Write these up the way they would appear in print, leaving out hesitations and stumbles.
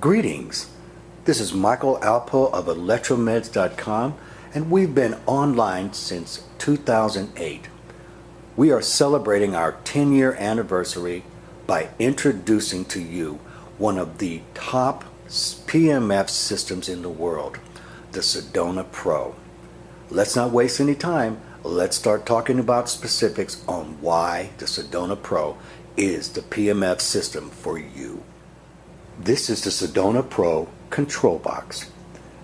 Greetings. This is Michael Alpough of electromeds.com, and we've been online since 2008. We are celebrating our 10-year anniversary by introducing to you one of the top PEMF systems in the world, the Sedona Pro. Let's not waste any time. Let's start talking about specifics on why the Sedona Pro is the PEMF system for you. This is the Sedona Pro control box.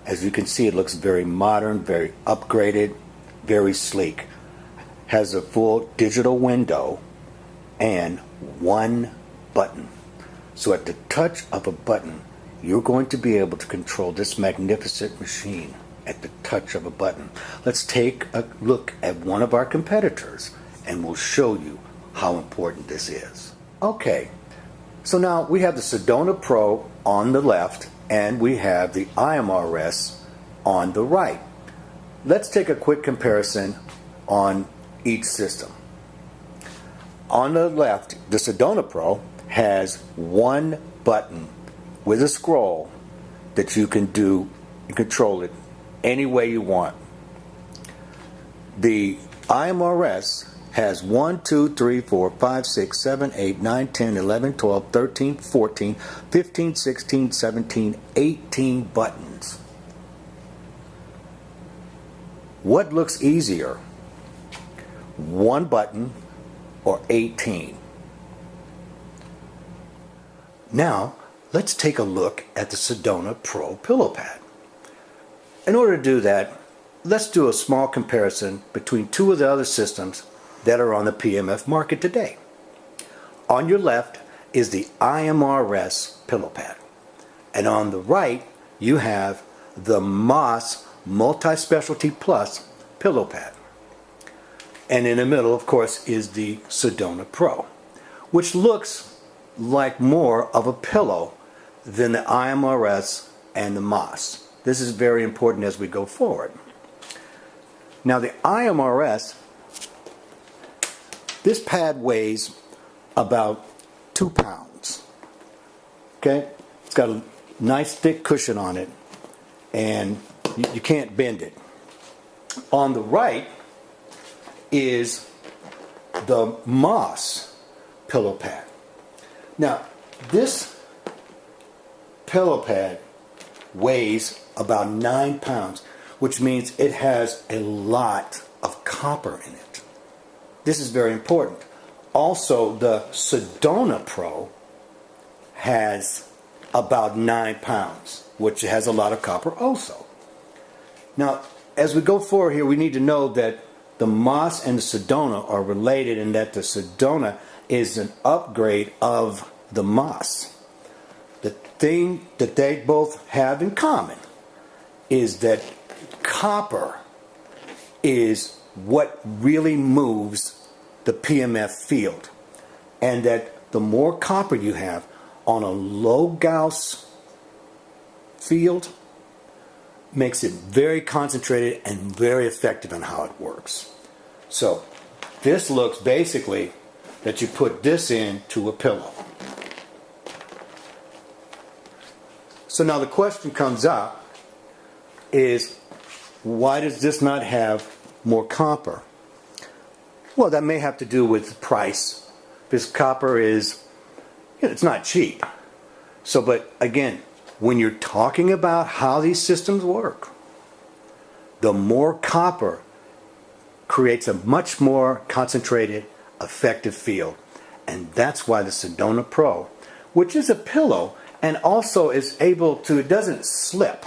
As you can see, it looks very modern, very upgraded, very sleek. Has a full digital window and one button. So at the touch of a button, you're going to be able to control this magnificent machine at the touch of a button. Let's take a look at one of our competitors and we'll show you how important this is. Okay, so now we have the Sedona Pro on the left and we have the IMRS on the right. Let's take a quick comparison on each system. On the left, the Sedona Pro has one button with a scroll that you can do and control it any way you want. The IMRS has 1, 2, 3, 4, 5, 6, 7, 8, 9, 10, 11, 12, 13, 14, 15, 16, 17, 18 buttons. What looks easier? One button or 18? Now, let's take a look at the Sedona Pro pillow pad. In order to do that, let's do a small comparison between two of the other systems that are on the PEMF market today. On your left is the IMRS pillow pad, and on the right you have the MAS Multi-Specialty Plus pillow pad. And in the middle, of course, is the Sedona Pro, which looks like more of a pillow than the IMRS and the MAS. This is very important as we go forward. Now the IMRS, this pad weighs about 2 pounds. Okay? It's got a nice thick cushion on it and you can't bend it. On the right is the MAS pillow pad. Now this pillow pad weighs about 9 pounds, which means it has a lot of copper in it. This is very important. Also, the Sedona Pro has about 9 pounds, which has a lot of copper also. Now, as we go forward here, we need to know that the MAS and the Sedona are related in that the Sedona is an upgrade of the MAS. The thing that they both have in common is that copper is what really moves the PEMF field, and that the more copper you have on a low Gauss field makes it very concentrated and very effective in how it works. So this looks basically that you put this into a pillow. So now the question comes up is, why does this not have more copper? Well, that may have to do with the price. This copper is, it's not cheap. So, but again, when you're talking about how these systems work, the more copper creates a much more concentrated, effective field. And that's why the Sedona Pro, which is a pillow and also is able to, it doesn't slip.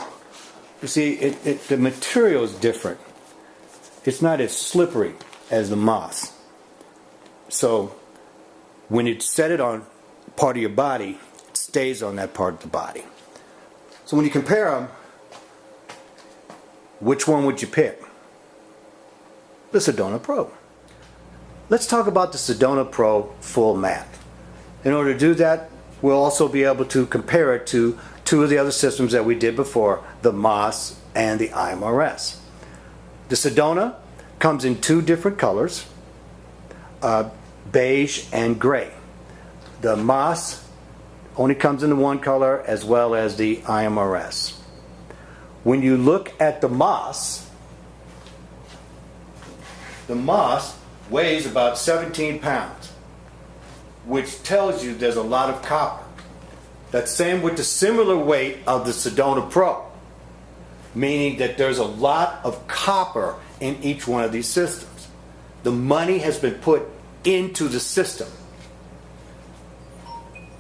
You see, the material is different. It's not as slippery as the MAS. So when you set it on part of your body, it stays on that part of the body. So when you compare them, which one would you pick? The Sedona Pro. Let's talk about the Sedona Pro full mat. In order to do that, we'll also be able to compare it to two of the other systems that we did before, the MAS and the IMRS. The Sedona comes in two different colors, beige and gray. The MAS only comes in the one color, as well as the IMRS. When you look at the MAS weighs about 17 pounds, which tells you there's a lot of copper. That's same with the similar weight of the Sedona Pro, meaning that there's a lot of copper in each one of these systems. The money has been put into the system.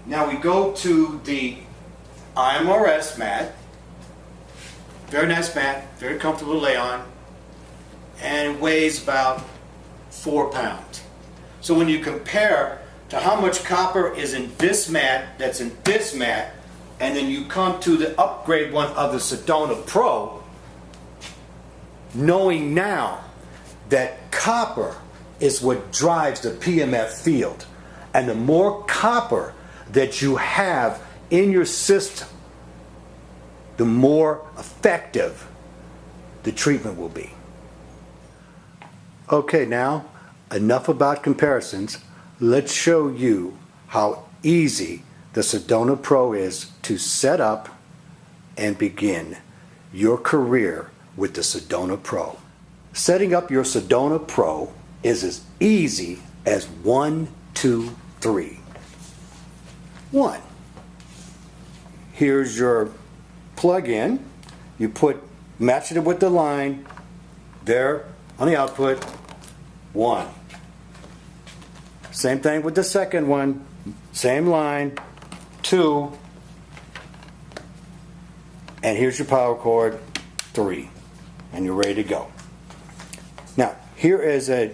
Now we go to the IMRS mat. Very nice mat, very comfortable to lay on, and it weighs about 4 pounds. So when you compare to how much copper is in this mat, that's in this mat, and then you come to the upgrade one of the Sedona Pro, knowing now that copper is what drives the PEMF field, and the more copper that you have in your system, the more effective the treatment will be. Okay, now enough about comparisons. Let's show you how easy the Sedona Pro is to set up and begin your career with the Sedona Pro. Setting up your Sedona Pro is as easy as 1, 2, 3. 1. Here's your plug-in. You match it with the line there on the output. 1. Same thing with the second one. Same line. 2. And here's your power cord. 3. And you're ready to go. Now, here is a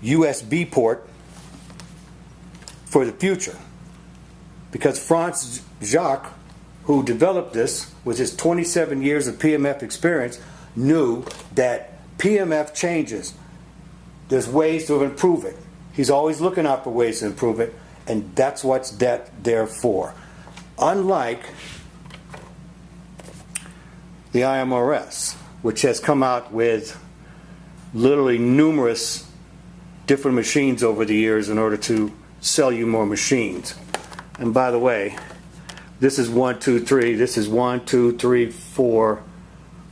USB port for the future, because Franz Jacques, who developed this with his 27 years of PEMF experience, knew that PEMF changes. There's ways to improve it. He's always looking out for ways to improve it, and that's what's there for. Unlike the IMRS, which has come out with literally numerous different machines over the years in order to sell you more machines. And by the way, this is 1, 2, 3. This is 1, 2, 3, 4,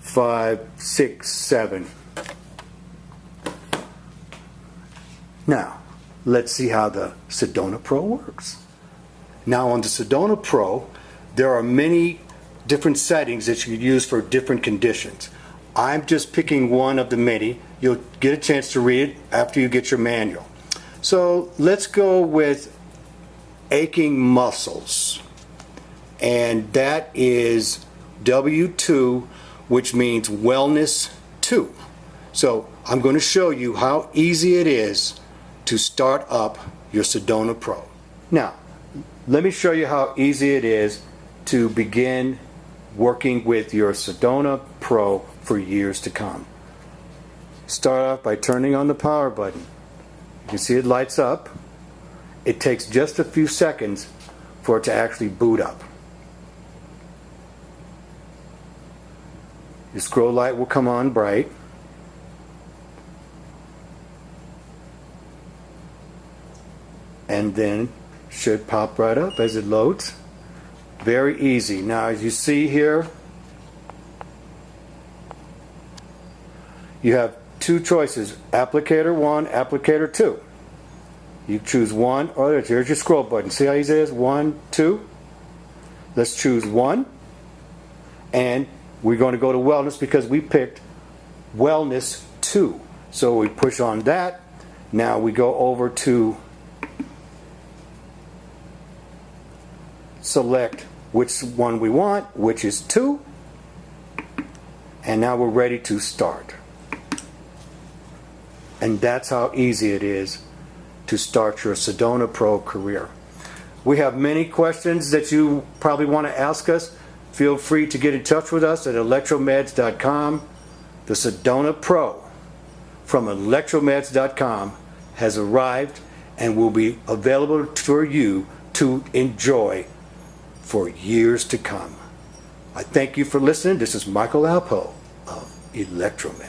5, 6, 7. Now, let's see how the Sedona Pro works. Now, on the Sedona Pro, there are many different settings that you can use for different conditions. I'm just picking one of the many. You'll get a chance to read it after you get your manual. So let's go with aching muscles. And that is W2, which means wellness 2. So I'm going to show you how easy it is to start up your Sedona Pro. Now, let me show you how easy it is to begin working with your Sedona Pro for years to come. Start off by turning on the power button. You can see it lights up. It takes just a few seconds for it to actually boot up. Your scroll light will come on bright. And then should pop right up as it loads. Very easy. Now, as you see here, you have two choices, applicator 1, applicator 2. You choose one or the other. Here's your scroll button. See how easy it is? 1, 2. Let's choose 1. And we're going to go to wellness because we picked wellness 2. So we push on that. Now we go over to select which one we want, which is 2. And now we're ready to start. And that's how easy it is to start your Sedona Pro career. We have many questions that you probably want to ask us. Feel free to get in touch with us at electromeds.com. The Sedona Pro from electromeds.com has arrived and will be available for you to enjoy for years to come. I thank you for listening. This is Michael Alpough of Electromed.